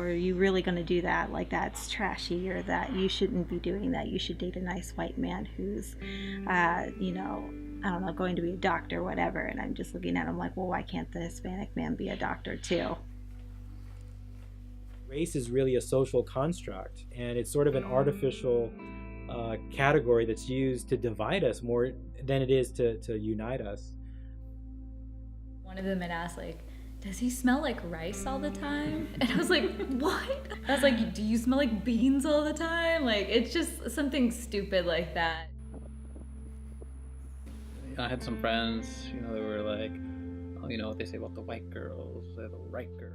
are you really going to do that? Like, that's trashy, or that you shouldn't be doing that. You should date a nice white man who's, you know, I don't know, going to be a doctor or whatever. And I'm just looking at him like, well, why can't the Hispanic man be a doctor too? Race is really a social construct, and it's sort of an artificial category that's used to divide us more than it is to unite us. One of them had asked, like, does he smell like rice all the time? And I was like, what? I was like, do you smell like beans all the time? Like, it's just something stupid like that. I had some friends, they were like, oh, you know what they say about the white girls, they're the right girls.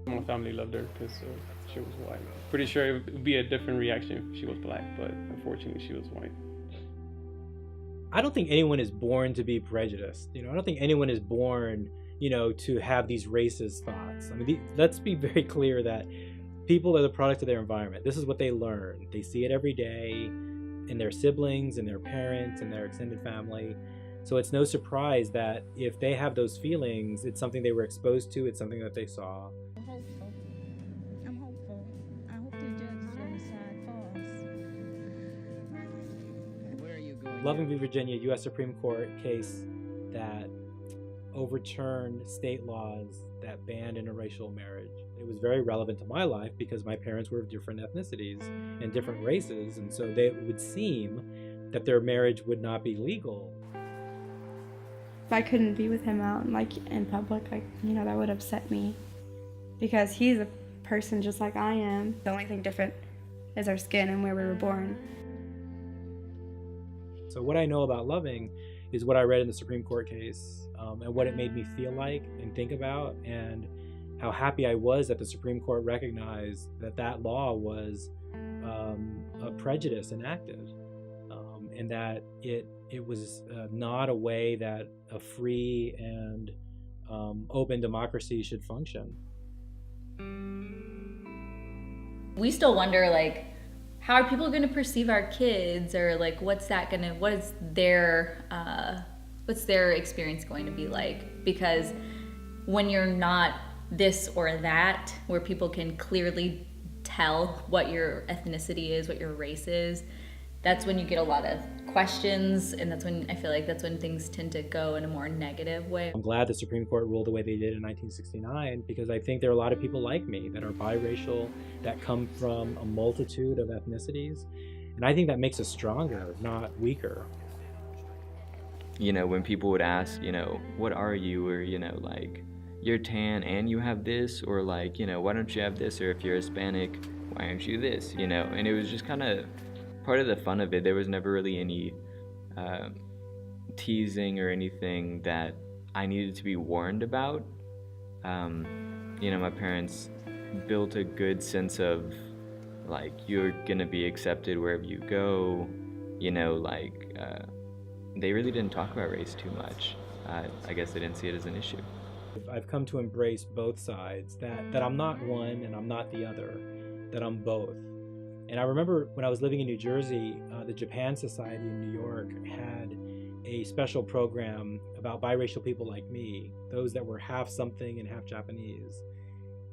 My family loved her because she was white. Pretty sure it would be a different reaction if she was black, but unfortunately she was white. I don't think anyone is born to be prejudiced. I don't think anyone is born, to have these racist thoughts. I mean, let's be very clear that people are the product of their environment. This is what they learn. They see it every day in their siblings, in their parents, in their extended family. So it's no surprise that if they have those feelings, it's something they were exposed to, it's something that they saw. I'm hopeful. I'm hopeful. I hope the judge is on the side for us. Where are you going? Loving v. Virginia, U.S. Supreme Court case that overturned state laws that banned interracial marriage. It was very relevant to my life because my parents were of different ethnicities and different races, and so it would seem that their marriage would not be legal. If I couldn't be with him out in public, that would upset me, because he's a person just like I am. The only thing different is our skin and where we were born. So what I know about loving is what I read in the Supreme Court case, and what it made me feel like and think about, and how happy I was that the Supreme Court recognized that law was a prejudice enacted, and that it was not a way that a free and open democracy should function. We still wonder, like, how are people going to perceive our kids, or like, what is their experience going to be like? Because when you're not this or that, where people can clearly tell what your ethnicity is, what your race is, that's when you get a lot of questions, and that's when I feel like that's when things tend to go in a more negative way. I'm glad the Supreme Court ruled the way they did in 1969, because I think there are a lot of people like me that are biracial, that come from a multitude of ethnicities, and I think that makes us stronger, not weaker. When people would ask, what are you, or, like, you're tan and you have this, or like, why don't you have this, or if you're Hispanic, why aren't you this, and it was just kind of part of the fun of it. There was never really any teasing or anything that I needed to be warned about. My parents built a good sense of, like, you're gonna be accepted wherever you go, they really didn't talk about race too much. I guess they didn't see it as an issue. I've come to embrace both sides, that I'm not one and I'm not the other, that I'm both. And I remember when I was living in New Jersey, the Japan Society in New York had a special program about biracial people like me, those that were half something and half Japanese.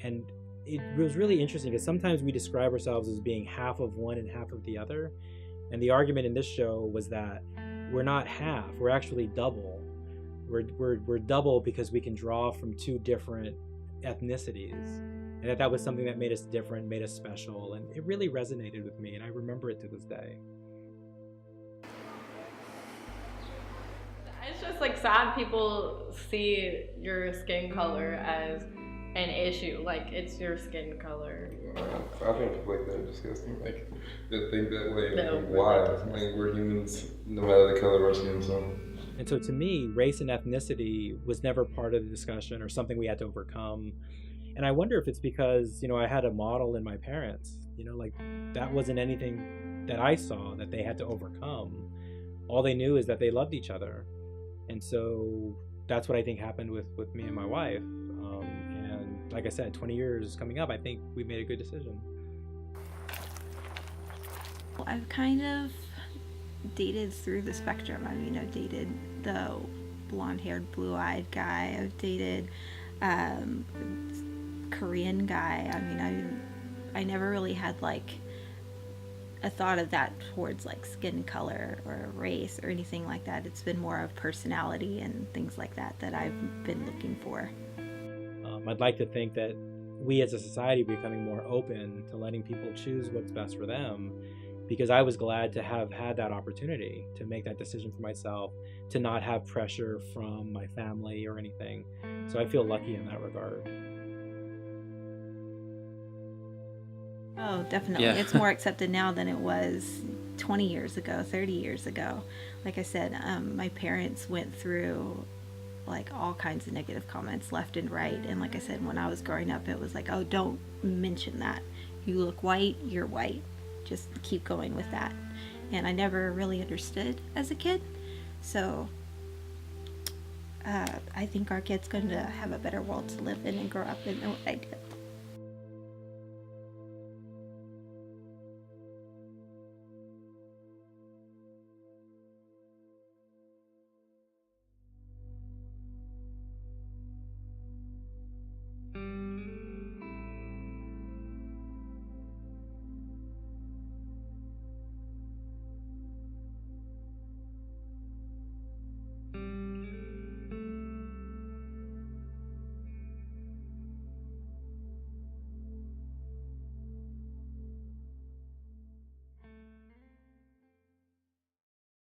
And it was really interesting, because sometimes we describe ourselves as being half of one and half of the other. And the argument in this show was that we're not half, we're actually double. We're double because we can draw from two different ethnicities. And that was something that made us different, made us special, and it really resonated with me, and I remember it to this day. It's just like sad people see your skin color as an issue, like it's your skin color. I think people like that are disgusting, like that think that way. No, why? Like, we're humans no matter the color of our skin, so. And so to me, race and ethnicity was never part of the discussion or something we had to overcome. And I wonder if it's because, I had a model in my parents, like that wasn't anything that I saw that they had to overcome. All they knew is that they loved each other. And so that's what I think happened with me and my wife. And like I said, 20 years coming up, I think we made a good decision. I've kind of dated through the spectrum. I mean, I've dated the blonde-haired, blue-eyed guy. I've dated Korean guy. I mean, I never really had like a thought of that towards like skin color or race or anything like that. It's been more of personality and things like that that I've been looking for. I'd like to think that we as a society are becoming more open to letting people choose what's best for them, because I was glad to have had that opportunity to make that decision for myself, to not have pressure from my family or anything. So I feel lucky in that regard. Oh, definitely. Yeah. It's more accepted now than it was 20 years ago, 30 years ago. Like I said, my parents went through like all kinds of negative comments left and right. And like I said, when I was growing up, it was like, oh, don't mention that. You look white, you're white. Just keep going with that. And I never really understood as a kid. So I think our kid's going to have a better world to live in and grow up in than what I did.